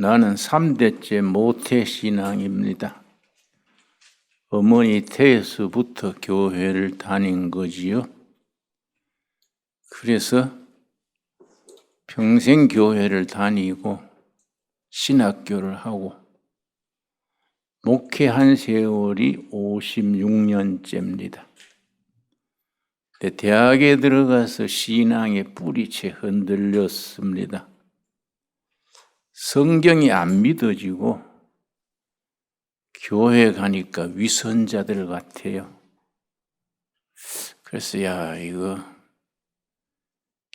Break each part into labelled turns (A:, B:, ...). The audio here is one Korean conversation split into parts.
A: 나는 3대째 모태신앙입니다. 어머니 태에서부터 교회를 다닌 거지요. 그래서 평생 교회를 다니고 신학교를 하고 목회한 세월이 56년째입니다. 대학에 들어가서 신앙의 뿌리채 흔들렸습니다. 성경이 안 믿어지고 교회 가니까 위선자들 같아요. 그래서 이거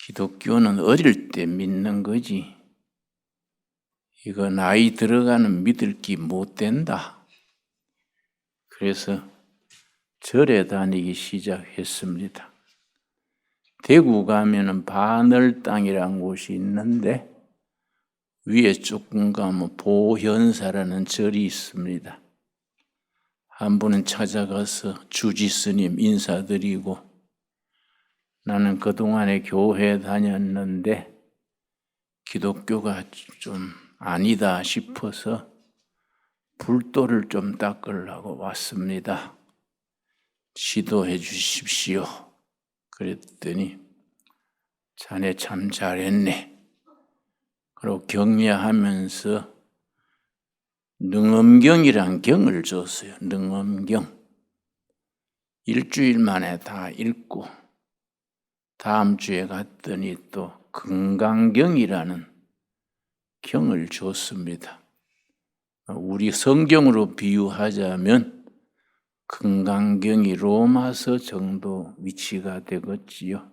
A: 기독교는 어릴 때 믿는 거지. 이거 나이 들어가는 믿을 기 못 된다. 그래서 절에 다니기 시작했습니다. 대구 가면은 바늘땅이라는 곳이 있는데 위에 조금 가면 보현사라는 절이 있습니다. 한 번은 찾아가서 주지스님 인사드리고 나는 그동안에 교회 다녔는데 기독교가 좀 아니다 싶어서 불도를 좀 닦으려고 왔습니다. 지도해 주십시오. 그랬더니 자네 참 잘했네. 그리고 격려하면서 능엄경이란 경을 줬어요. 능엄경. 일주일 만에 다 읽고 다음 주에 갔더니 또 금강경이라는 경을 줬습니다. 우리 성경으로 비유하자면 금강경이 로마서 정도 위치가 되겠지요.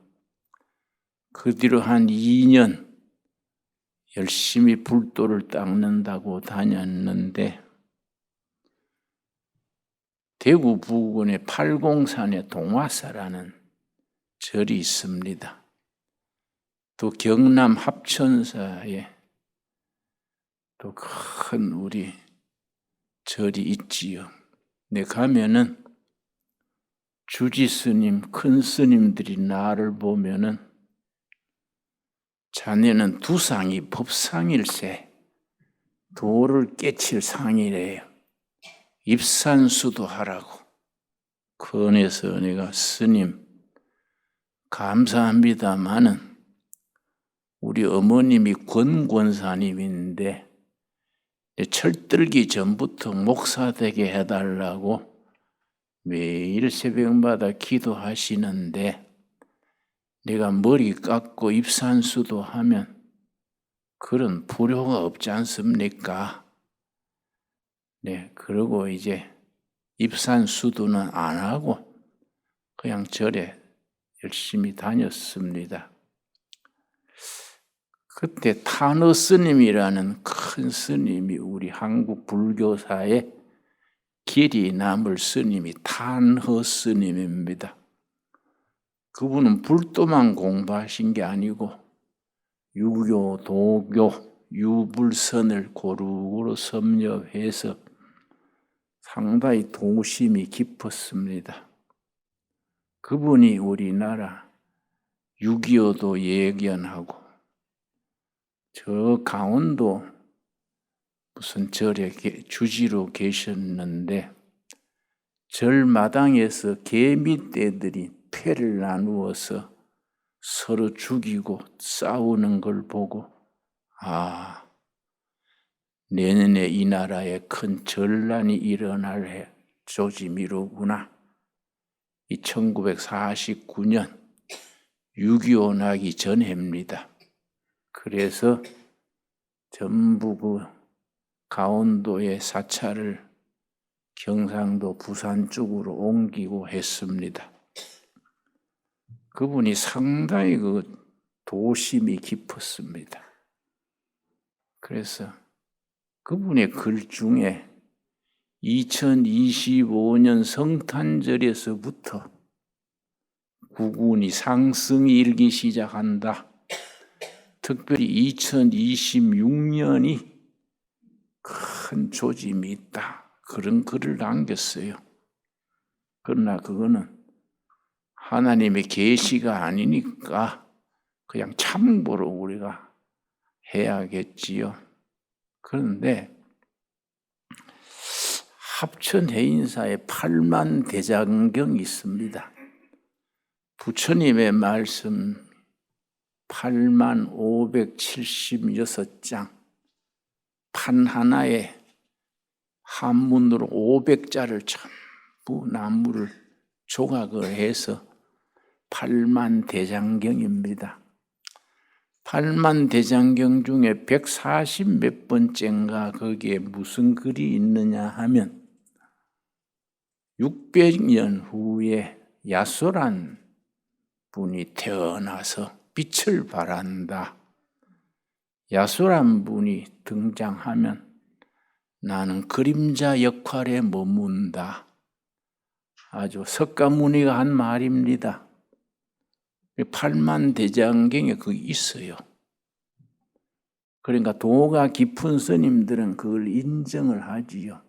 A: 그 뒤로 한 2년 열심히 불도를 닦는다고 다녔는데 대구 부근의 팔공산에 동화사라는 절이 있습니다. 또 경남 합천사에 또 큰 우리 절이 있지요. 내 가면은 주지스님, 큰 스님들이 나를 보면은 자네는 두상이 법상일세 도를 깨칠 상이래요. 입산수도 하라고. 그래서 내가 스님 감사합니다마는 우리 어머님이 권권사님인데 철들기 전부터 목사 되게 해달라고 매일 새벽마다 기도하시는데 내가 머리 깎고 입산수도 하면 그런 불효가 없지 않습니까? 네, 그리고 이제 입산수도는 안 하고 그냥 절에 열심히 다녔습니다. 그때 탄허 스님이라는 큰 스님이 우리 한국 불교사의 길이 남을 스님이 탄허 스님입니다. 그분은 불도만 공부하신 게 아니고 유교, 도교, 유불선을 고루고루 섭렵해서 상당히 도심이 깊었습니다. 그분이 우리나라 6.25도 예견하고 저 강원도 무슨 절에 주지로 계셨는데 절마당에서 개미떼들이 패를 나누어서 서로 죽이고 싸우는 걸 보고 내년에 이 나라에 큰 전란이 일어날 조짐이로구나. 이 1949년 6.25 나기 전해입니다. 그래서 전부 그 강원도의 사찰을 경상도 부산 쪽으로 옮기고 했습니다. 그분이 상당히 그 도심이 깊었습니다. 그래서 그분의 글 중에 2025년 성탄절에서부터 구군이 상승이 일기 시작한다. 특별히 2026년이 큰 조짐이 있다. 그런 글을 남겼어요. 그러나 그거는 하나님의 계시가 아니니까 그냥 참고로 우리가 해야겠지요. 그런데 합천 해인사에 8만 대장경이 있습니다. 부처님의 말씀 8만 576장, 판 하나에 한문으로 500자를 전부 나무를 조각을 해서 8만 대장경입니다. 8만 대장경 중에 140 몇 번째인가 거기에 무슨 글이 있느냐 하면 600년 후에 야소란 분이 태어나서 빛을 발한다. 야소란 분이 등장하면 나는 그림자 역할에 머문다. 아주 석가모니가 한 말입니다. 8만 대장경에 그게 있어요. 그러니까 도가 깊은 스님들은 그걸 인정을 하지요.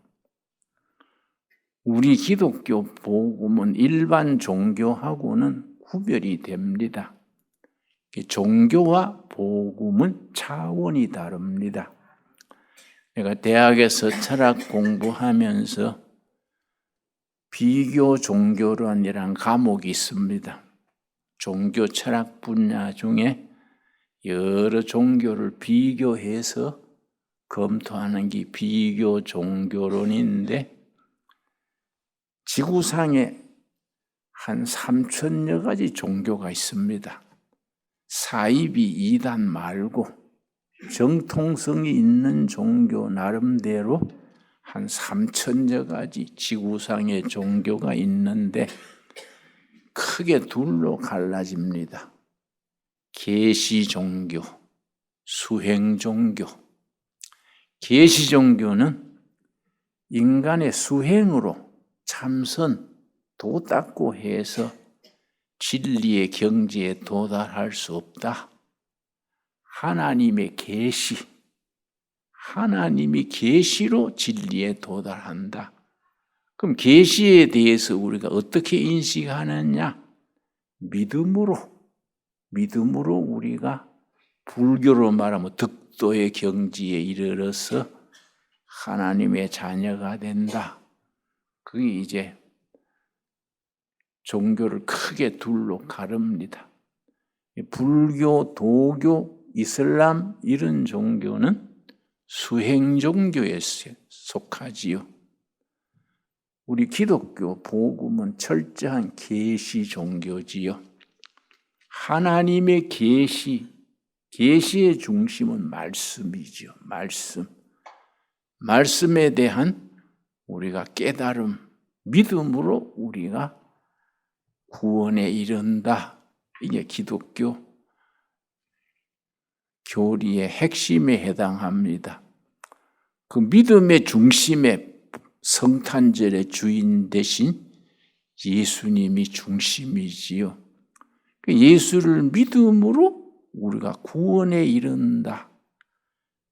A: 우리 기독교 복음은 일반 종교하고는 구별이 됩니다. 종교와 복음은 차원이 다릅니다. 내가 대학에서 철학 공부하면서 비교 종교론이라는 과목이 있습니다. 종교 철학 분야 중에 여러 종교를 비교해서 검토하는 게 비교 종교론인데 지구상에 한 3천여 가지 종교가 있습니다. 사이비 이단 말고 정통성이 있는 종교 나름대로 한 3천여 가지 지구상의 종교가 있는데 크게 둘로 갈라집니다. 계시 종교, 수행 종교. 계시 종교는 인간의 수행으로 참선, 도 닦고 해서 진리의 경지에 도달할 수 없다. 하나님의 계시, 하나님이 계시로 진리에 도달한다. 그럼 계시에 대해서 우리가 어떻게 인식하느냐? 믿음으로 우리가 불교로 말하면 득도의 경지에 이르러서 하나님의 자녀가 된다. 그게 이제 종교를 크게 둘로 가릅니다. 불교, 도교, 이슬람 이런 종교는 수행 종교에 속하지요. 우리 기독교 복음은 철저한 계시 종교지요. 하나님의 계시의 중심은 말씀이지요. 말씀에 대한 우리가 깨달음, 믿음으로 우리가 구원에 이른다. 이게 기독교 교리의 핵심에 해당합니다. 그 믿음의 중심에 성탄절의 주인 대신 예수님이 중심이지요. 예수를 믿음으로 우리가 구원에 이른다.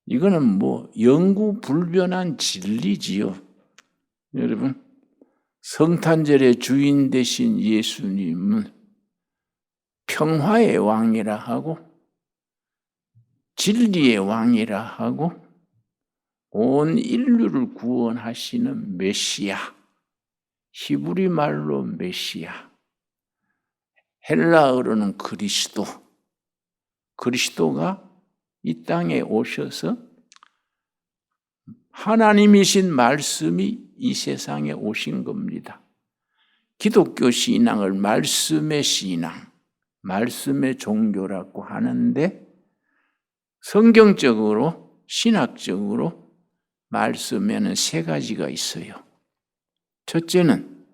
A: 이거는 뭐 영구불변한 진리지요. 여러분, 성탄절의 주인 대신 예수님은 평화의 왕이라 하고 진리의 왕이라 하고 온 인류를 구원하시는 메시아, 히브리 말로 메시아, 헬라어로는 그리스도가 이 땅에 오셔서 하나님이신 말씀이 이 세상에 오신 겁니다. 기독교 신앙을 말씀의 신앙, 말씀의 종교라고 하는데 성경적으로, 신학적으로 말씀에는 세 가지가 있어요. 첫째는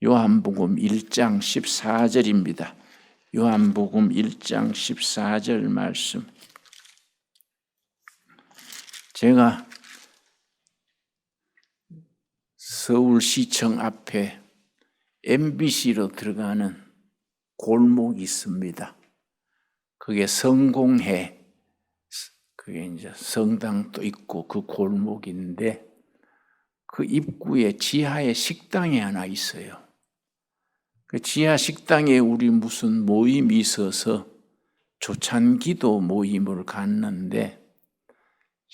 A: 요한복음 1장 14절입니다. 요한복음 1장 14절 말씀. 제가 서울시청 앞에 MBC로 들어가는 골목이 있습니다. 그게 성공회, 그게 이제 성당도 있고 그 골목인데 그 입구에 지하에 식당이 하나 있어요. 그 지하 식당에 우리 무슨 모임이 있어서 조찬기도 모임을 갔는데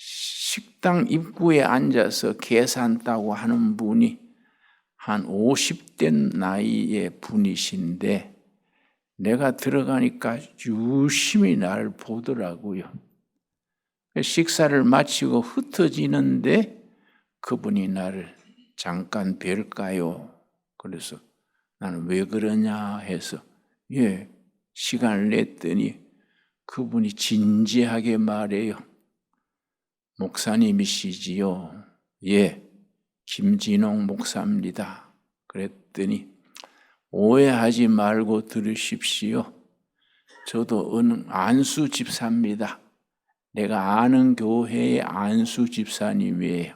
A: 식당 입구에 앉아서 계산 따고 하는 분이 한 50대 나이의 분이신데 내가 들어가니까 유심히 나를 보더라고요. 식사를 마치고 흩어지는데 그분이 나를 잠깐 뵐까요? 그래서 나는 왜 그러냐 해서 시간을 냈더니 그분이 진지하게 말해요. 목사님이시지요? 김진홍 목사입니다. 그랬더니 오해하지 말고 들으십시오. 저도 안수 집사입니다. 내가 아는 교회의 안수 집사님이에요.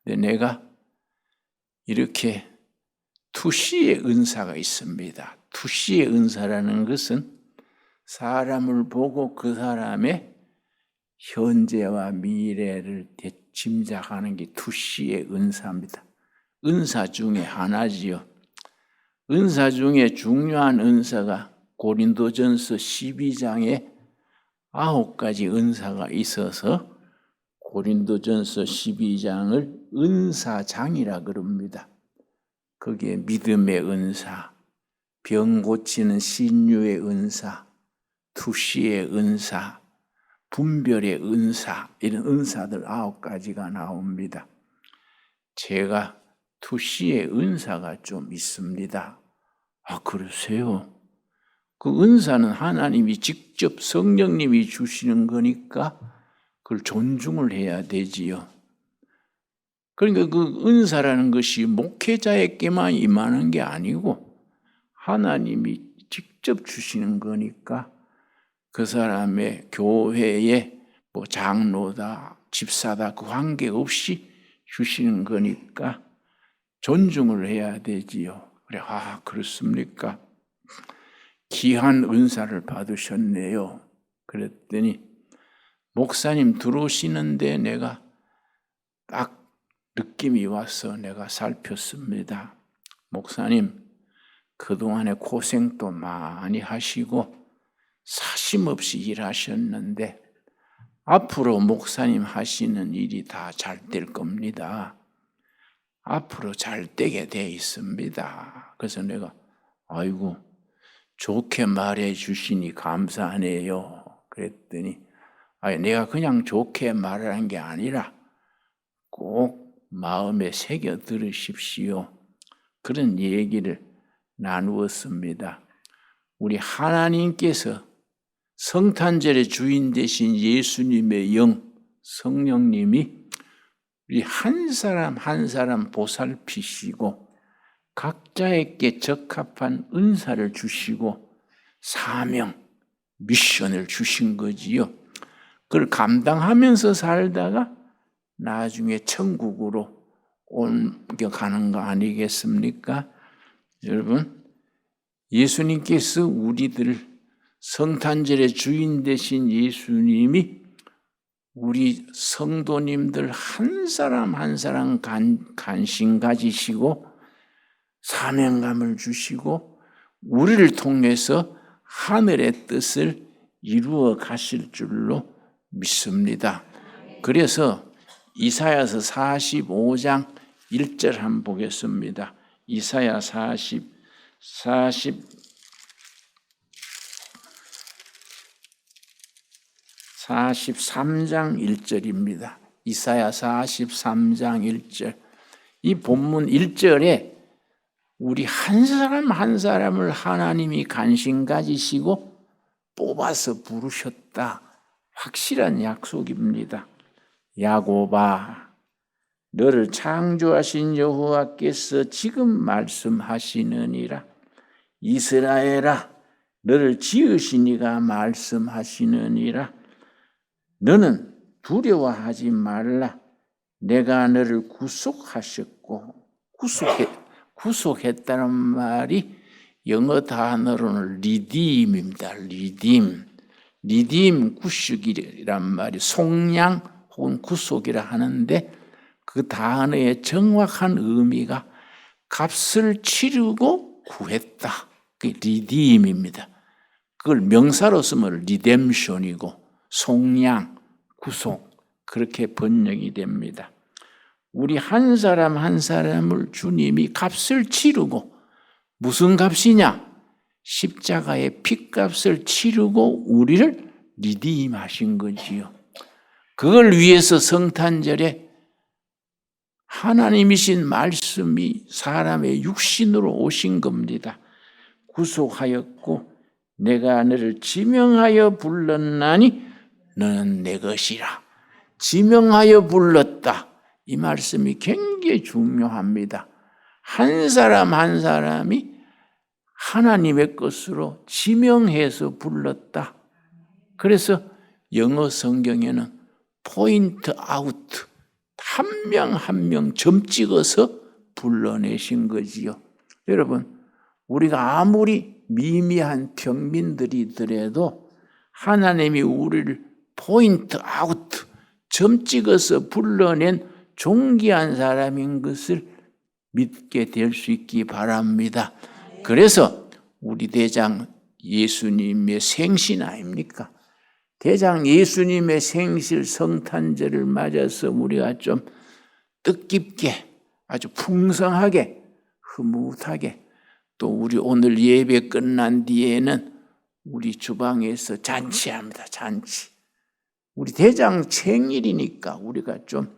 A: 근데 내가 이렇게 투시의 은사가 있습니다. 투시의 은사라는 것은 사람을 보고 그 사람의 현재와 미래를 짐작하는 게 투시의 은사입니다. 은사 중에 하나지요. 은사 중에 중요한 은사가 고린도전서 12장에 9가지 은사가 있어서 고린도전서 12장을 은사장이라 그럽니다. 거기에 믿음의 은사, 병 고치는 신유의 은사, 투시의 은사, 분별의 은사, 이런 은사들 9가지가 나옵니다. 제가 투시의 은사가 좀 있습니다. 그러세요? 그 은사는 하나님이 직접 성령님이 주시는 거니까 그걸 존중을 해야 되지요. 그러니까 그 은사라는 것이 목회자에게만 임하는 게 아니고 하나님이 직접 주시는 거니까 그 사람의 교회에 장로다, 집사다 그 관계없이 주시는 거니까 존중을 해야 되지요. 그래, 그렇습니까? 귀한 은사를 받으셨네요. 그랬더니 목사님 들어오시는데 내가 딱 느낌이 와서 내가 살폈습니다. 목사님 그동안에 고생도 많이 하시고 사심없이 일하셨는데 앞으로 목사님 하시는 일이 다 잘 될 겁니다. 앞으로 잘 되게 돼 있습니다. 그래서 내가 아이고 좋게 말해 주시니 감사하네요. 그랬더니 내가 그냥 좋게 말하는 게 아니라 꼭 마음에 새겨 들으십시오. 그런 얘기를 나누었습니다. 우리 하나님께서 성탄절의 주인 되신 예수님의 영, 성령님이 우리 한 사람 한 사람 보살피시고 각자에게 적합한 은사를 주시고 사명, 미션을 주신 거지요. 그걸 감당하면서 살다가 나중에 천국으로 옮겨가는 거 아니겠습니까? 여러분, 예수님께서 우리들 성탄절의 주인 되신 예수님이 우리 성도님들 한 사람 한 사람 관심 가지시고 사명감을 주시고 우리를 통해서 하늘의 뜻을 이루어 가실 줄로 믿습니다. 그래서 이사야서 45장 1절 한번 보겠습니다. 이사야 43장 1절입니다. 이사야 43장 1절. 이 본문 1절에 우리 한 사람 한 사람을 하나님이 관심 가지시고 뽑아서 부르셨다. 확실한 약속입니다. 야곱아, 너를 창조하신 여호와께서 지금 말씀하시느니라. 이스라엘아, 너를 지으신 이가 말씀하시느니라. 너는 두려워하지 말라. 내가 너를 구속하셨고, 구속했다는 말이 영어 단어로는 리딤입니다. 리딤 구속이란 말이 속량 혹은 구속이라 하는데 그 단어의 정확한 의미가 값을 치르고 구했다. 그게 리딤입니다. 그걸 명사로 쓰면 리뎀션이고 속량, 구속, 그렇게 번역이 됩니다. 우리 한 사람 한 사람을 주님이 값을 치르고, 무슨 값이냐? 십자가의 핏값을 치르고 우리를 리디임하신 거지요. 그걸 위해서 성탄절에 하나님이신 말씀이 사람의 육신으로 오신 겁니다. 구속하였고 내가 너를 지명하여 불렀나니 너는 내 것이라. 지명하여 불렀다. 이 말씀이 굉장히 중요합니다. 한 사람 한 사람이 하나님의 것으로 지명해서 불렀다. 그래서 영어 성경에는 포인트 아웃, 한 명 한 명 점 찍어서 불러내신 거지요. 여러분, 우리가 아무리 미미한 평민들이더라도 하나님이 우리를 포인트 아웃, 점 찍어서 불러낸 존귀한 사람인 것을 믿게 될 수 있기 바랍니다. 그래서 우리 대장 예수님의 생신 아닙니까? 대장 예수님의 생실 성탄절을 맞아서 우리가 좀 뜻깊게, 아주 풍성하게, 흐뭇하게, 또 우리 오늘 예배 끝난 뒤에는 우리 주방에서 잔치합니다. 잔치. 우리 대장 생일이니까 우리가 좀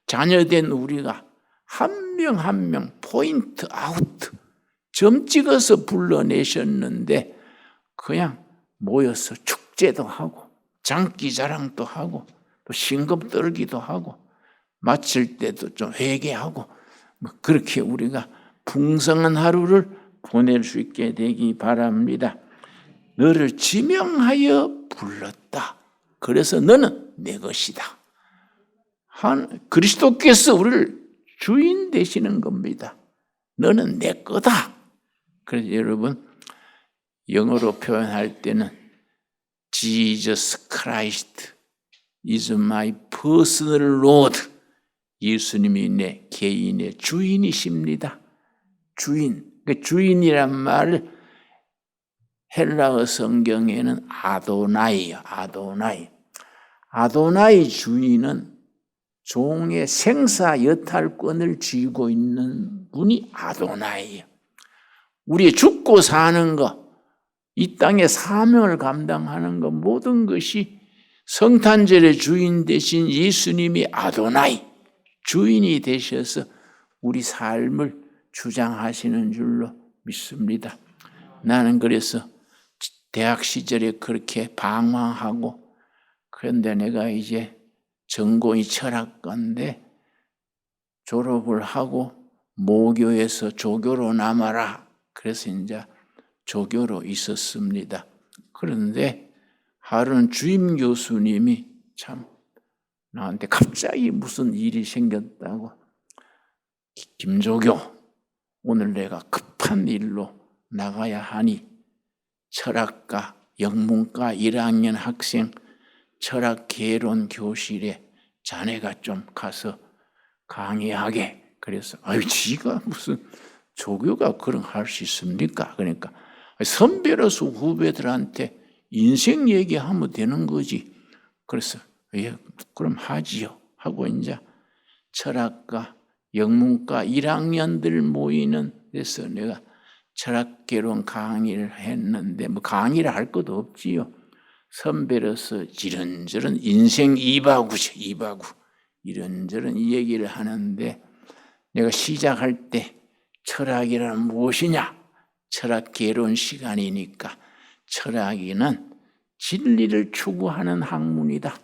A: 자녀된 우리가 한 명 한 명 포인트 아웃, 점 찍어서 불러내셨는데 그냥 모여서 축제도 하고 장기자랑도 하고 또 신금 떨기도 하고 마칠 때도 좀 회개하고 그렇게 우리가 풍성한 하루를 보낼 수 있게 되기 바랍니다. 너를 지명하여 불렀다. 그래서 너는 내 것이다. 그리스도께서 우리를 주인 되시는 겁니다. 너는 내 거다. 그래서 여러분, 영어로 표현할 때는 Jesus Christ is my personal Lord. 예수님이 내 개인의 주인이십니다. 주인. 주인이란 말을 헬라어 성경에는 아도나이요. 아도나이. 아도나이 주인은 종의 생사 여탈권을 쥐고 있는 분이 아도나이예요. 우리의 죽고 사는 것, 이 땅의 사명을 감당하는 것, 모든 것이 성탄절의 주인 되신 예수님이 아도나이, 주인이 되셔서 우리 삶을 주장하시는 줄로 믿습니다. 나는 그래서 대학 시절에 그렇게 방황하고, 그런데 내가 이제 전공이 철학과인데 졸업을 하고 모교에서 조교로 남아라. 그래서 이제 조교로 있었습니다. 그런데 하루는 주임 교수님이 참 나한테 갑자기 무슨 일이 생겼다고, 김조교, 오늘 내가 급한 일로 나가야 하니 철학과 영문과 1학년 학생 철학개론 교실에 자네가 좀 가서 강의하게. 그래서 지가 무슨 조교가 그런 할 수 있습니까? 그러니까 선배로서 후배들한테 인생 얘기하면 되는 거지. 그래서 그럼 하지요 하고 이제 철학과 영문과 1학년들 모이는 데서 내가 철학개론 강의를 했는데 강의를 할 것도 없지요. 선배로서 이런저런 인생 이바구죠. 이바구. 이런저런 얘기를 하는데 내가 시작할 때 철학이란 무엇이냐? 철학개론 시간이니까 철학이는 진리를 추구하는 학문이다.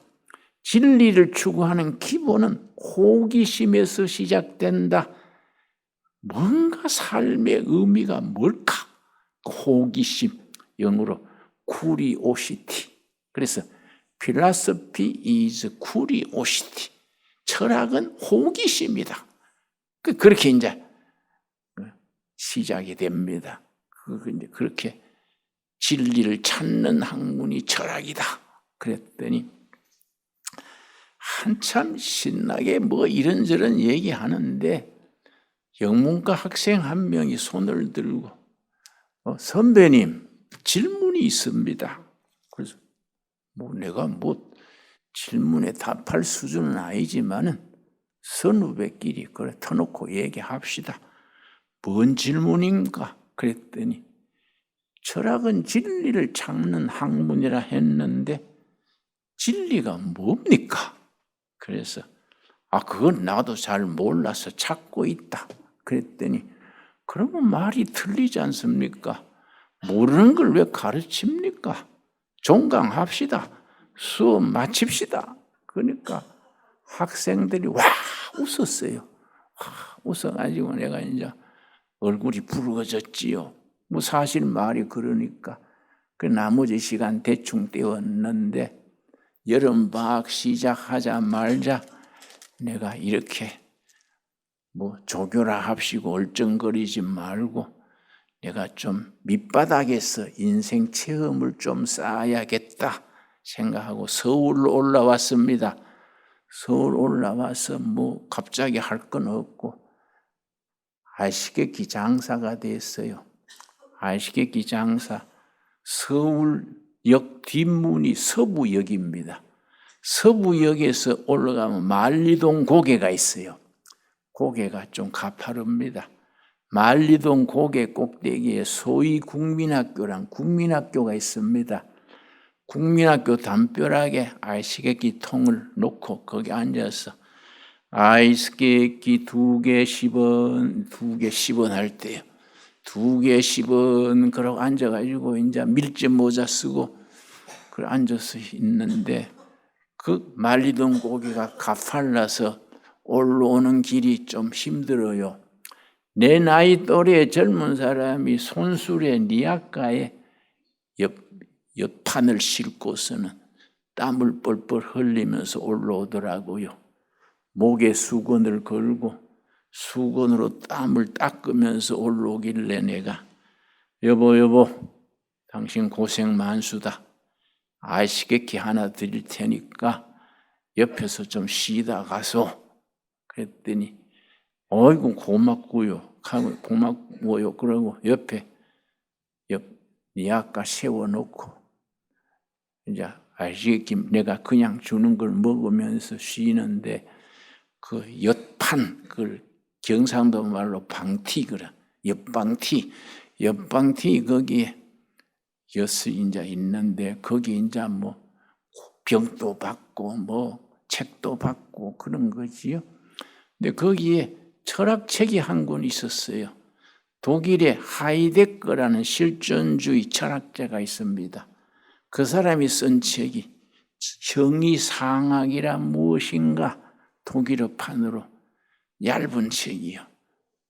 A: 진리를 추구하는 기본은 호기심에서 시작된다. 뭔가 삶의 의미가 뭘까? 호기심, 영어로 curiosity. 그래서 philosophy is curiosity. 철학은 호기심이다. 그렇게 이제 시작이 됩니다. 그렇게 진리를 찾는 학문이 철학이다. 그랬더니 한참 신나게 이런저런 얘기하는데 영문과 학생 한 명이 손을 들고 선배님 질문이 있습니다. 그래서 내가 질문에 답할 수준은 아니지만은 선후배끼리 그래 터놓고 얘기합시다. 뭔 질문인가? 그랬더니 철학은 진리를 찾는 학문이라 했는데 진리가 뭡니까? 그래서 그건 나도 잘 몰라서 찾고 있다. 그랬더니 그러면 말이 틀리지 않습니까? 모르는 걸 왜 가르칩니까? 종강합시다. 수업 마칩시다. 그러니까 학생들이 와 웃었어요. 웃어가지고 내가 이제 얼굴이 붉어졌지요. 뭐 사실 말이 그러니까 그 나머지 시간 대충 때웠는데 여름방학 시작하자마자 내가 이렇게 뭐 조교라 합시고 얼쩡거리지 말고 내가 좀 밑바닥에서 인생 체험을 좀 쌓아야겠다 생각하고 서울로 올라왔습니다. 서울 올라와서 뭐 갑자기 할 건 없고 알시개기 장사가 됐어요. 알시개기 장사. 서울역 뒷문이 서부역입니다. 서부역에서 올라가면 만리동 고개가 있어요. 고개가 좀 가파릅니다. 만리동 고개 꼭대기에 소위 국민학교랑 국민학교가 있습니다. 국민학교 담벼락에 아이스케이크 통을 놓고 거기 앉아서 아이스케이크 2개 10원, 2개 10원 할 때요. 2개 10원 그러고 앉아가지고 이제 밀짚 모자 쓰고 그 앉아서 있는데 그 만리동 고개가 가팔라서 올라오는 길이 좀 힘들어요. 내 나이 또래의 젊은 사람이 손수레 니아가에 옆판을 싣고서는 땀을 뻘뻘 흘리면서 올라오더라고요. 목에 수건을 걸고 수건으로 땀을 닦으면서 올라오길래 내가 여보 당신 고생 많수다. 아이스케이크 하나 드릴 테니까 옆에서 좀 쉬다 가소. 그랬더니 어이구 고맙고요. 그러고 옆에 니아까 세워놓고 이제 아이스케이크 내가 그냥 주는 걸 먹으면서 쉬는데 그 엿판 그걸 경상도 말로 방티 그래. 옆방티 거기에 엿이 이제 있는데 거기 이제 뭐 병도 받고 뭐 책도 받고 그런 거지요. 근데 거기에 철학책이 한 권 있었어요. 독일의 하이데거라는 실존주의 철학자가 있습니다. 그 사람이 쓴 책이 형이상학이란 무엇인가 독일어판으로 얇은 책이요.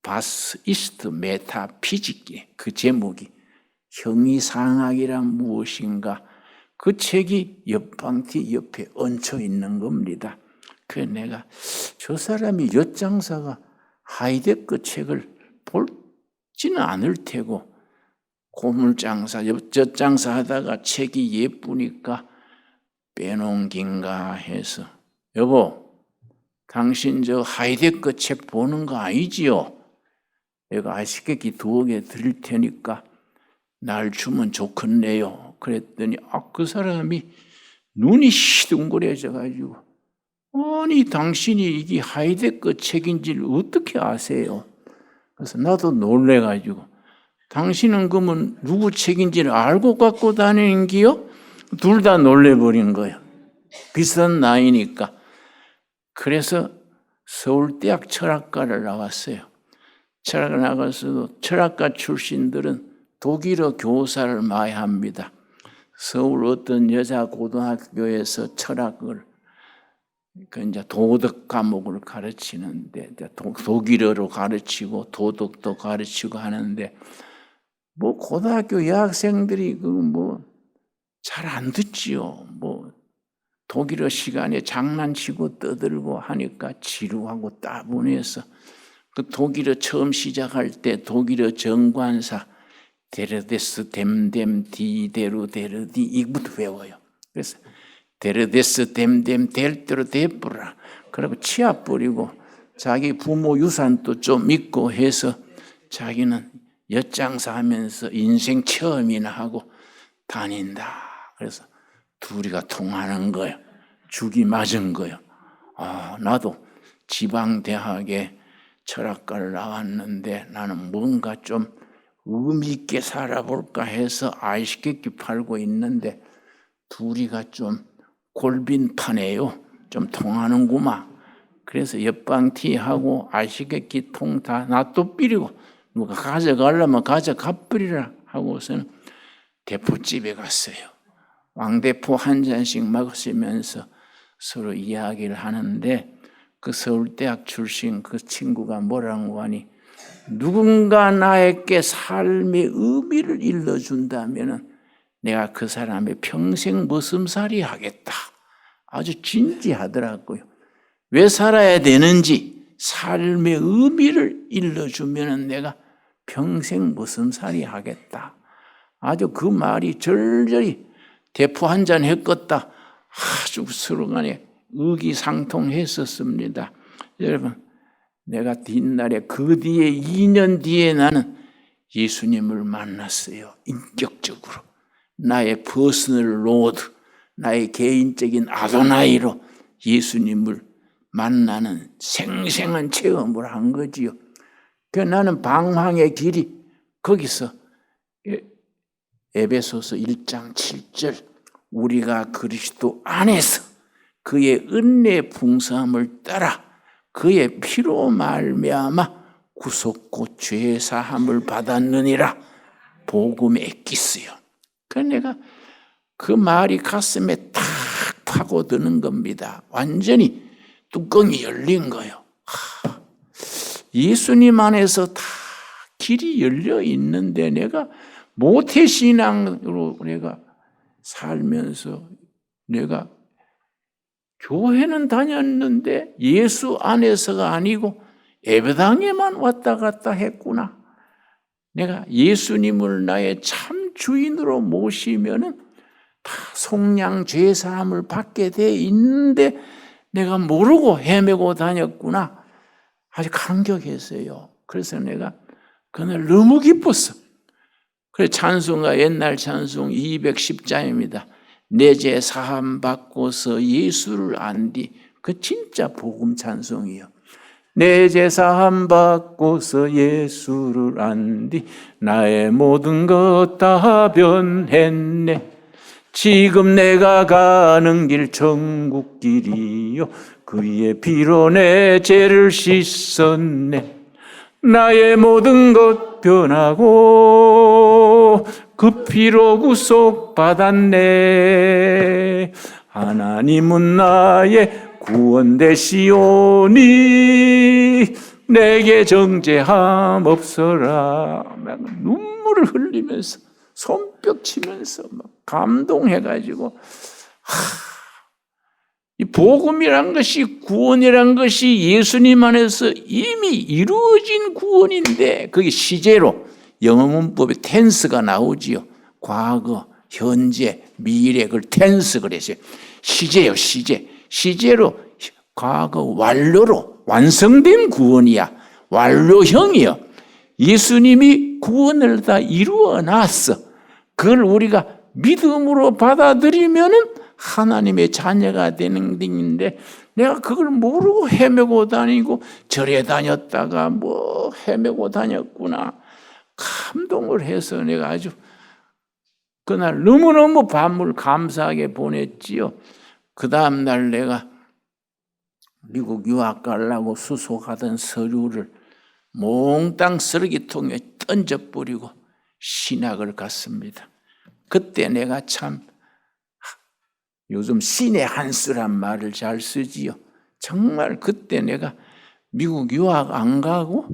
A: 바스 이스트 메타피직기 그 제목이 형이상학이란 무엇인가 그 책이 옆방티 옆에 얹혀 있는 겁니다. 그래서 내가 저 사람이 엿장사가 하이데거 책을 볼지는 않을 테고 고물장사, 엿장사 하다가 책이 예쁘니까 빼놓긴가 해서 여보 당신 저 하이데거 책 보는 거 아니지요? 내가 아이스케이크 2개 드릴 테니까 날 주면 좋겠네요. 그랬더니 그 사람이 눈이 시둥거려져 가지고 아니 당신이 이게 하이데거 책인지를 어떻게 아세요? 그래서 나도 놀래가지고 당신은 그러면 누구 책인지를 알고 갖고 다니는 기요? 둘 다 놀래버린 거예요. 비슷한 나이니까. 그래서 서울대학 철학과를 나왔어요. 철학을 나가서도 철학과 출신들은 독일어 교사를 많이 합니다. 서울 어떤 여자 고등학교에서 철학을 이제 도덕 과목을 가르치는데 독일어로 가르치고 도덕도 가르치고 하는데 뭐 고등학교 여학생들이 잘 안 듣지요. 독일어 시간에 장난치고 떠들고 하니까 지루하고 따분해서 그 독일어 처음 시작할 때 독일어 정관사 데르데스 뎀뎀 디데루 데르디 이것부터 배워요. 그래서 데르데스 뎀뎀 델대로 데뿌라 그리고 치아 뿌리고 자기 부모 유산도 좀 믿고 해서 자기는 엿장사하면서 인생 체험이나 하고 다닌다. 그래서 둘이가 통하는 거예요. 죽이 맞은 거예요. 나도 지방대학에 철학과를 나왔는데 나는 뭔가 좀 의미 있게 살아볼까 해서 아이스케이크 팔고 있는데 둘이가 좀 골빈판이에요. 좀 통하는구만. 그래서 옆방티하고 아이스케이크 통 다 놔둬버리고 누가 가져가려면 가져가버리라 하고서는 대포집에 갔어요. 왕대포 한 잔씩 먹으면서 서로 이야기를 하는데 그 서울대학 출신 그 친구가 뭐라고 하니 누군가 나에게 삶의 의미를 일러준다면 내가 그 사람의 평생 머슴살이 하겠다. 아주 진지하더라고요. 왜 살아야 되는지 삶의 의미를 일러주면 내가 평생 머슴살이 하겠다. 아주 그 말이 절절히 대포 한 잔 했겠다. 아주 서로 간에 의기상통했었습니다. 여러분, 내가 뒷날에 그 뒤에 2년 뒤에 나는 예수님을 만났어요. 인격적으로. 나의 퍼스널 로드, 나의 개인적인 아도나이로 예수님을 만나는 생생한 체험을 한 거지요. 그래서 나는 방황의 길이 거기서 에베소서 1장 7절 우리가 그리스도 안에서 그의 은혜의 풍성함을 따라 그의 피로 말미암아 구속고 죄 사함을 받았느니라 복음에 애기어요. 그래서 내가 그 말이 가슴에 탁 파고드는 겁니다. 완전히 뚜껑이 열린 거예요. 예수님 안에서 다 길이 열려 있는데 내가 모태신앙으로 내가 살면서 내가 교회는 다녔는데 예수 안에서가 아니고 예배당에만 왔다 갔다 했구나. 내가 예수님을 나의 참 주인으로 모시면은 다 속량 죄사함을 받게 돼 있는데 내가 모르고 헤매고 다녔구나. 아주 감격했어요. 그래서 내가 그날 너무 기뻤어. 그래서 찬송가 옛날 찬송 210자입니다. 내 죄 사함 받고서 예수를 안디. 그 진짜 복음 찬송이요. 내 죄 사함 받고서 예수를 안디 나의 모든 것 다 변했네. 지금 내가 가는 길 천국 길이요 그의 피로 내 죄를 씻었네. 나의 모든 것 변하고 그 피로 구속받았네. 하나님은 나의 구원 되시오니 내게 정죄함 없어라. 눈물을 흘리면서 손뼉 치면서 막 감동해가지고 이 복음이란 것이 구원이란 것이 예수님 안에서 이미 이루어진 구원인데 그게 시제로 영어 문법에 텐스가 나오지요. 과거, 현재, 미래 그걸 텐스 그랬어요. 시제요, 시제. 시제로 과거 완료로 완성된 구원이야. 완료형이요. 예수님이 구원을 다 이루어 놨어. 그걸 우리가 믿음으로 받아들이면은 하나님의 자녀가 되는 등인데 내가 그걸 모르고 헤매고 다니고 절에 다녔다가 뭐 헤매고 다녔구나. 감동을 해서 내가 아주 그날 너무너무 밤을 감사하게 보냈지요. 그 다음날 내가 미국 유학 가려고 수속하던 서류를 몽땅 쓰레기통에 던져버리고 신학을 갔습니다. 그때 내가 참 요즘 신의 한 수란 말을 잘 쓰지요. 정말 그때 내가 미국 유학 안 가고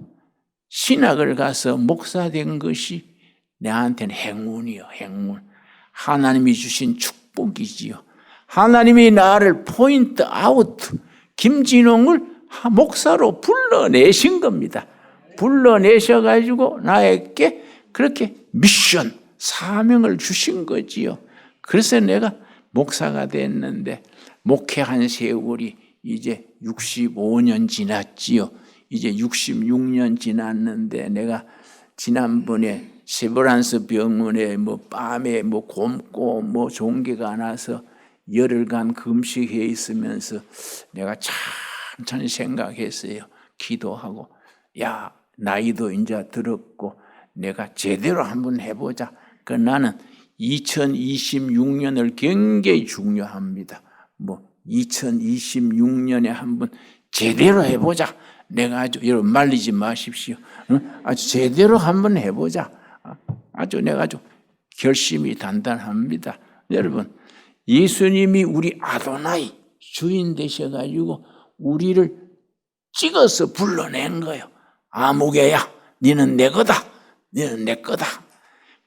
A: 신학을 가서 목사 된 것이 내한테는 행운이요. 행운. 하나님이 주신 축복이지요. 하나님이 나를 포인트 아웃 김진홍을 목사로 불러내신 겁니다. 불러내셔가지고 나에게 그렇게 미션 사명을 주신 거지요. 그래서 내가 목사가 됐는데 목회한 세월이 이제 65년 지났지요. 이제 66년 지났는데 내가 지난번에 세브란스 병원에 뭐 밤에 뭐 곰고 뭐 종기가 나서 열흘간 금식해 있으면서 내가 천천히 생각했어요. 기도하고, 야, 나이도 이제 들었고 내가 제대로 한번 해보자. 그 나는 2026년을 굉장히 중요합니다. 2026년에 한번 제대로 해보자. 내가 아주, 여러분 말리지 마십시오. 아주 제대로 한번 해보자. 내가 아주 결심이 단단합니다. 여러분, 예수님이 우리 아도나이 주인 되셔가지고 우리를 찍어서 불러낸 거예요. 아무개야, 너는 내 거다. 너는 내 거다.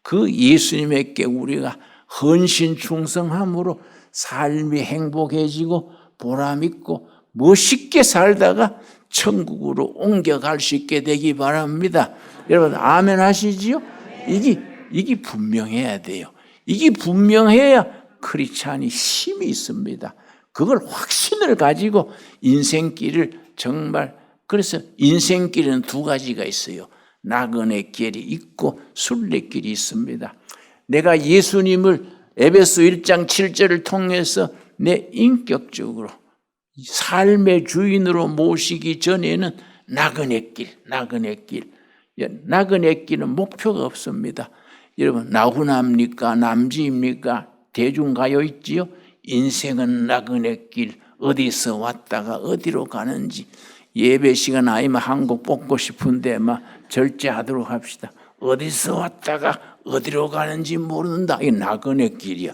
A: 그 예수님에게 우리가 헌신 충성함으로 삶이 행복해지고 보람있고 멋있게 살다가 천국으로 옮겨갈 수 있게 되기 바랍니다. 여러분 아멘 하시지요? 이게 분명해야 돼요. 이게 분명해야 크리스찬이 힘이 있습니다. 그걸 확신을 가지고 인생길을 정말, 그래서 인생길은 두 가지가 있어요. 나그네 길이 있고 순례길이 있습니다. 내가 예수님을 에베소 1장 7절을 통해서 내 인격적으로 삶의 주인으로 모시기 전에는 나그네 길은 목표가 없습니다. 여러분 나훈아입니까? 남지입니까? 대중 가요 있지요? 인생은 나그네 길, 어디서 왔다가 어디로 가는지. 예배 시간 아니면 한 곡 뽑고 싶은데 절제하도록 합시다. 어디서 왔다가 어디로 가는지 모른다. 이 나그네 길이야.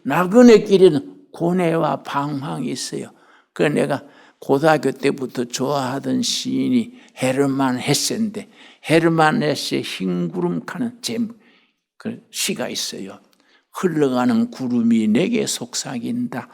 A: 나그네 길에는 고뇌와 방황이 있어요. 그래서 내가 고등학교 때부터 좋아하던 시인이 헤르만 헤세인데, 헤르만 헤세의 흰구름 가는 그 시가 있어요. 흘러가는 구름이 내게 속삭인다.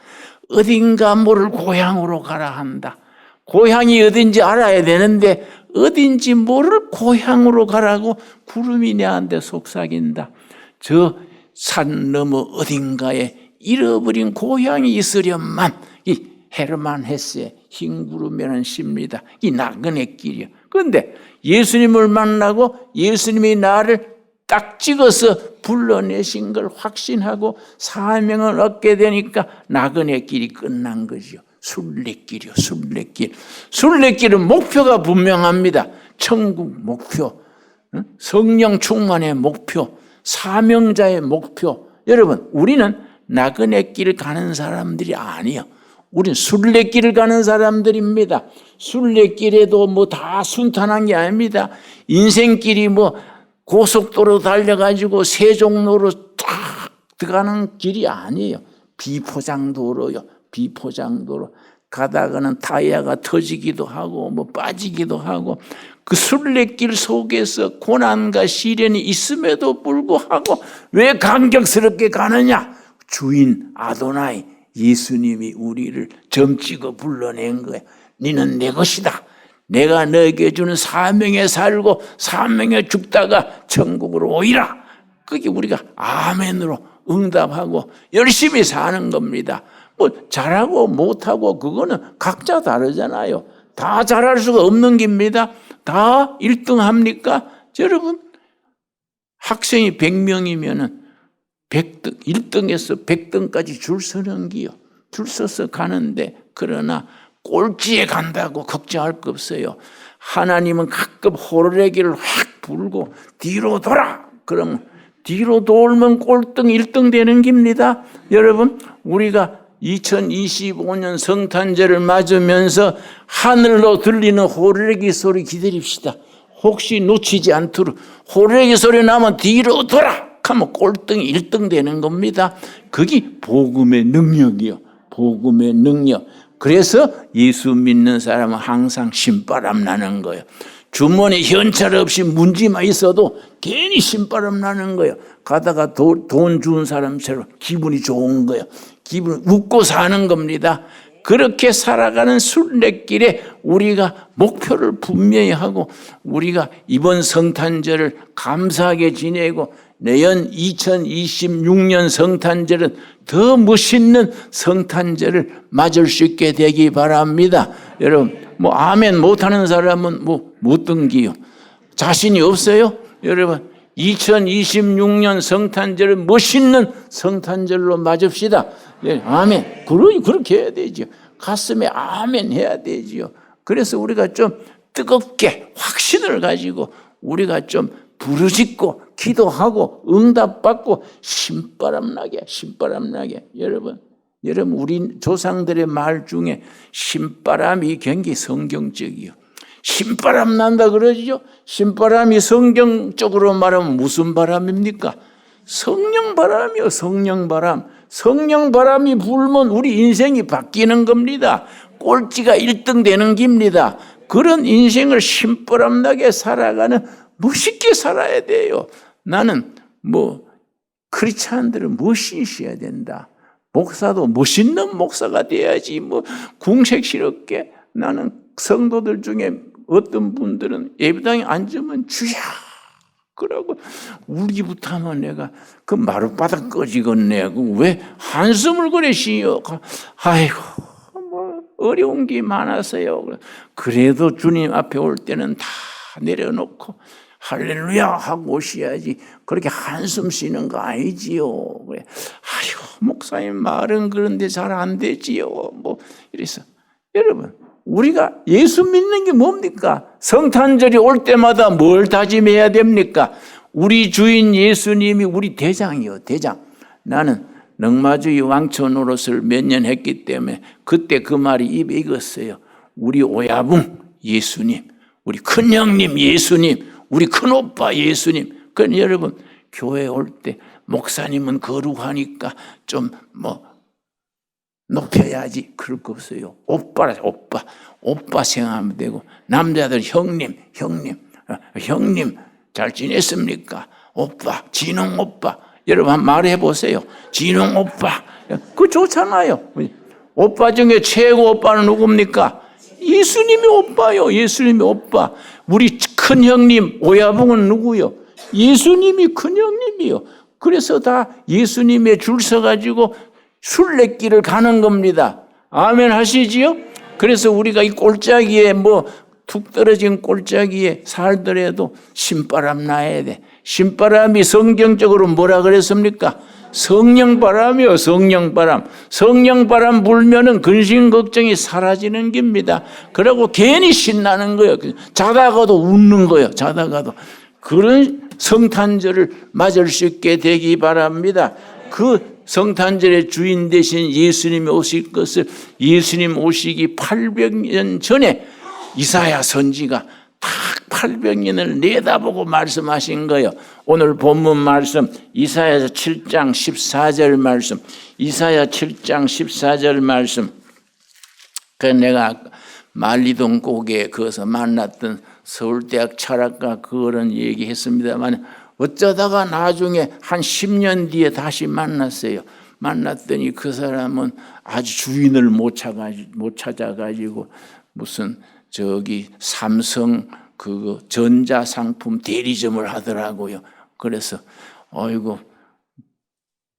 A: 어딘가 모를 고향으로 가라 한다. 고향이 어딘지 알아야 되는데 어딘지 모를 고향으로 가라고 구름이 내한테 속삭인다. 저 산 너머 어딘가에 잃어버린 고향이 있으련만. 이 헤르만 헤세의 흰구름이라는 시입니다. 이 나그네 길이야. 그런데 예수님을 만나고 예수님이 나를 딱 찍어서 불러내신 걸 확신하고 사명을 얻게 되니까 나그네 길이 끝난 거죠. 순례길이요, 순례길. 순례길은 목표가 분명합니다. 천국 목표, 성령 충만의 목표, 사명자의 목표. 여러분, 우리는 나그네 길을 가는 사람들이 아니에요. 우리는 순례길을 가는 사람들입니다. 순례길에도 다 순탄한 게 아닙니다. 인생길이 고속도로 달려가지고 세종로로 딱 들어가는 길이 아니에요. 비포장도로요. 비포장도로 가다가는 타이어가 터지기도 하고 빠지기도 하고 그 순례길 속에서 고난과 시련이 있음에도 불구하고 왜 감격스럽게 가느냐? 주인 아도나이 예수님이 우리를 점찍어 불러낸 거예요. 너는 내 것이다. 내가 너에게 주는 사명에 살고 사명에 죽다가 천국으로 오이라. 그게 우리가 아멘으로 응답하고 열심히 사는 겁니다. 잘하고 못하고 그거는 각자 다르잖아요. 다 잘할 수가 없는 겁니다. 다 1등 합니까? 여러분, 학생이 100명이면은 100등, 1등에서 100등까지 줄 서는 기요. 줄 서서 가는데, 그러나 꼴찌에 간다고 걱정할 거 없어요. 하나님은 가끔 호루라기를 확 불고 뒤로 돌아. 그러면 뒤로 돌면 꼴등 1등 되는 겁니다. 여러분, 우리가 2025년 성탄절을 맞으면서 하늘로 들리는 호루라기 소리 기다립시다. 혹시 놓치지 않도록 호루라기 소리 나면 뒤로 돌아 하면 꼴등 1등 되는 겁니다. 그게 복음의 능력이요. 복음의 능력. 그래서 예수 믿는 사람은 항상 신바람 나는 거예요. 주머니 현찰 없이 문지만 있어도 괜히 신바람 나는 거예요. 가다가 돈 준 사람처럼 기분이 좋은 거예요. 기분 웃고 사는 겁니다. 그렇게 살아가는 순례길에 우리가 목표를 분명히 하고 우리가 이번 성탄절을 감사하게 지내고 내년 2026년 성탄절은 더 멋있는 성탄절을 맞을 수 있게 되기 바랍니다. 여러분, 아멘 못하는 사람은 못 등기요. 자신이 없어요? 여러분, 2026년 성탄절을 멋있는 성탄절로 맞읍시다. 예, 아멘. 그렇게 해야 되죠. 가슴에 아멘 해야 되죠. 그래서 우리가 좀 뜨겁게 확신을 가지고 우리가 좀 부르짖고 기도하고 응답받고 신바람나게 여러분 우리 조상들의 말 중에 신바람이 굉장히 성경적이요. 신바람 난다 그러죠. 신바람이 성경적으로 말하면 무슨 바람입니까? 성령바람이요. 성령바람. 성령바람이 불면 우리 인생이 바뀌는 겁니다. 꼴찌가 1등 되는 겁니다. 그런 인생을 신바람나게 살아가는 멋있게 살아야 돼요. 나는 크리스찬들은 멋있어야 된다. 목사도 멋있는 목사가 돼야지 궁색스럽게. 나는 성도들 중에 어떤 분들은 예배당에 앉으면 주야 그러고 울기부터 하면 내가 그 마룻바닥 꺼지겠네. 왜 한숨을 그래 쉬어. 아이고 어려운 게 많아서요. 그래도 주님 앞에 올 때는 다 내려놓고 할렐루야 하고 오셔야지. 그렇게 한숨 쉬는 거 아니지요. 아이고 목사님 말은 그런데 잘 안 되지요. 이래서 여러분 우리가 예수 믿는 게 뭡니까? 성탄절이 올 때마다 뭘 다짐해야 됩니까? 우리 주인 예수님이 우리 대장이요. 대장. 나는 넉마주의 왕초 노릇을 몇 년 했기 때문에 그때 그 말이 입에 익었어요. 우리 오야붕 예수님, 우리 큰형님 예수님, 우리 큰오빠 예수님. 그러니까 여러분 교회 올 때 목사님은 거룩하니까 좀 높여야지. 그럴 거 없어요. 오빠라 오빠 생각하면 되고 남자들 형님 잘 지냈습니까? 오빠 진홍 오빠. 여러분 한번 말해 보세요. 진홍 오빠. 그거 좋잖아요. 오빠 중에 최고 오빠는 누굽니까? 예수님이 오빠요. 예수님이 오빠. 우리 큰 형님 오야붕은 누구요? 예수님이 큰 형님이요. 그래서 다 예수님의 줄 서가지고 순례길을 가는 겁니다. 아멘 하시지요? 그래서 우리가 이 꼴짜기에 툭 떨어진 꼴짜기에 살더라도 신바람 나야 돼. 신바람이 성경적으로 뭐라 그랬습니까? 성령바람이요. 성령바람. 성령바람 불면은 근심 걱정이 사라지는 겁니다. 그리고 괜히 신나는 거예요. 자다가도 웃는 거예요. 자다가도. 그런 성탄절을 맞을 수 있게 되기 바랍니다. 그 성탄절의 주인 되신 예수님이 오실 것을 예수님 오시기 800년 전에 이사야 선지가 딱 800년을 내다보고 말씀하신 거예요. 오늘 본문 말씀 이사야 7장 14절 말씀. 이사야 7장 14절 말씀. 내가 만리동 고개에 거기서 만났던 서울대학 철학과 그런 얘기했습니다만 어쩌다가 나중에 한 10년 뒤에 다시 만났어요. 만났더니 그 사람은 아주 주인을 못 찾아가지고 무슨 삼성 그 전자상품 대리점을 하더라고요. 그래서 아이고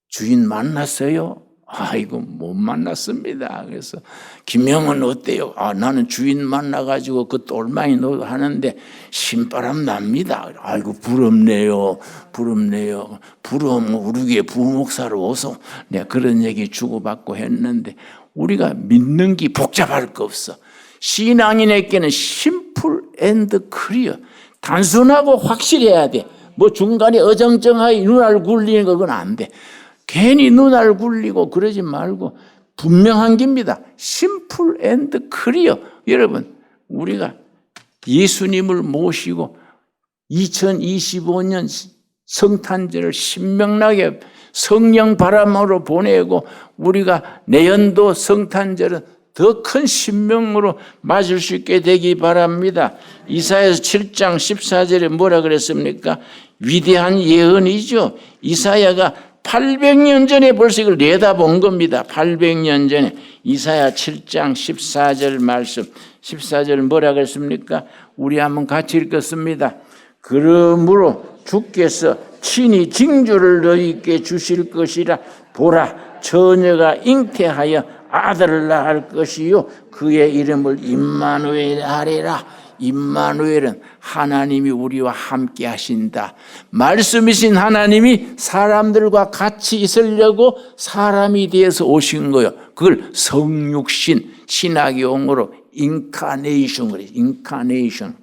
A: 주인 만났어요? 아이고 못 만났습니다. 그래서 김영은 어때요? 나는 주인 만나가지고 그 똘마이 하는데 신바람 납니다. 아이고 부럽네요. 부러우면 우리에게 부목사로 오소. 내가 그런 얘기 주고받고 했는데 우리가 믿는 게 복잡할 거 없어. 신앙인에게는 심플 앤드 클리어. 단순하고 확실해야 돼. 중간에 어정쩡하게 눈알 굴리는 건 안 돼. 괜히 눈알 굴리고 그러지 말고 분명한 겁니다. 심플 앤드 클리어. 여러분 우리가 예수님을 모시고 2025년 성탄절을 신명나게 성령 바람으로 보내고 우리가 내년도 성탄절은 더 큰 신명으로 맞을 수 있게 되기 바랍니다. 이사야서 7장 14절에 뭐라 그랬습니까? 위대한 예언이죠. 이사야가 800년 전에 벌써 이걸 내다본 겁니다. 800년 전에 이사야 7장 14절 말씀. 14절은 뭐라 그랬습니까? 우리 한번 같이 읽겠습니다. 그러므로 주께서 친히 징조를 너희에게 주실 것이라. 보라, 처녀가 잉태하여 아들을 낳을 것이요 그의 이름을 임마누엘 하리라. 임마누엘은 하나님이 우리와 함께 하신다. 말씀이신 하나님이 사람들과 같이 있으려고 사람이 되어서 오신 거예요. 그걸 성육신, 신학의 용어로 인카네이션 그래요. 인카네이션.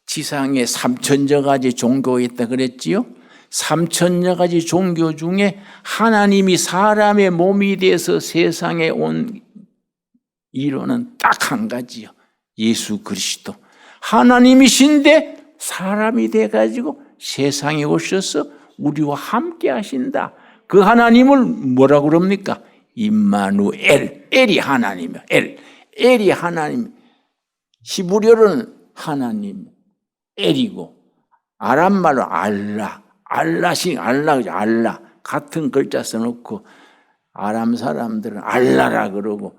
A: 지상에 3천여 가지 종교가 있다 그랬지요. 3천여 가지 종교 중에 하나님이 사람의 몸이 돼서 세상에 온 이론은 딱 한 가지요. 예수 그리스도. 하나님이신데 사람이 돼가지고 세상에 오셔서 우리와 함께 하신다. 그 하나님을 뭐라고 그럽니까? 임마누엘. 엘이 하나님이야. 엘이 하나님. 히브리어로는 하나님. 엘이고 아람말로 알라. 알라 같은 글자 써놓고 아람 사람들은 알라라 그러고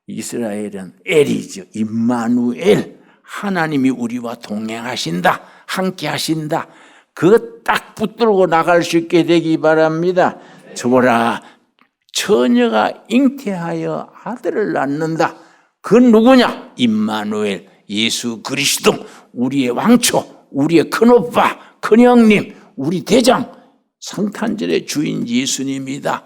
A: 이스라엘은 엘이죠. 임마누엘. 하나님이 우리와 동행하신다. 함께 하신다. 그거 딱 붙들고 나갈 수 있게 되기 바랍니다. 저보라 처녀가 잉태하여 아들을 낳는다. 그건 누구냐? 임마누엘. 예수 그리스도. 우리의 왕초, 우리의 큰오빠, 큰형님, 우리 대장, 성탄절의 주인 예수님이다.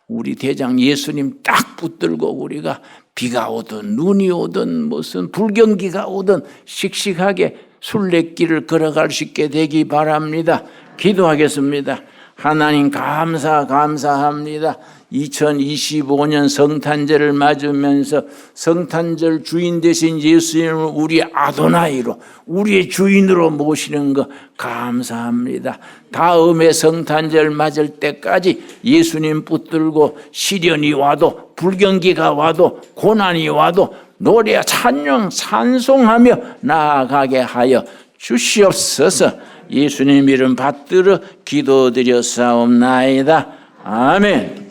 A: 우리 대장 예수님 딱 붙들고 우리가 비가 오든 눈이 오든 무슨 불경기가 오든 씩씩하게 순례길을 걸어갈 수 있게 되기 바랍니다. 기도하겠습니다. 하나님 감사합니다. 2025년 성탄절을 맞으면서 성탄절 주인 되신 예수님을 우리 아도나이로 우리의 주인으로 모시는 거 감사합니다. 다음에 성탄절 맞을 때까지 예수님 붙들고 시련이 와도 불경기가 와도 고난이 와도 노래 찬양 찬송하며 나아가게 하여 주시옵소서. 예수님 이름 받들어 기도드렸사옵나이다. 아멘.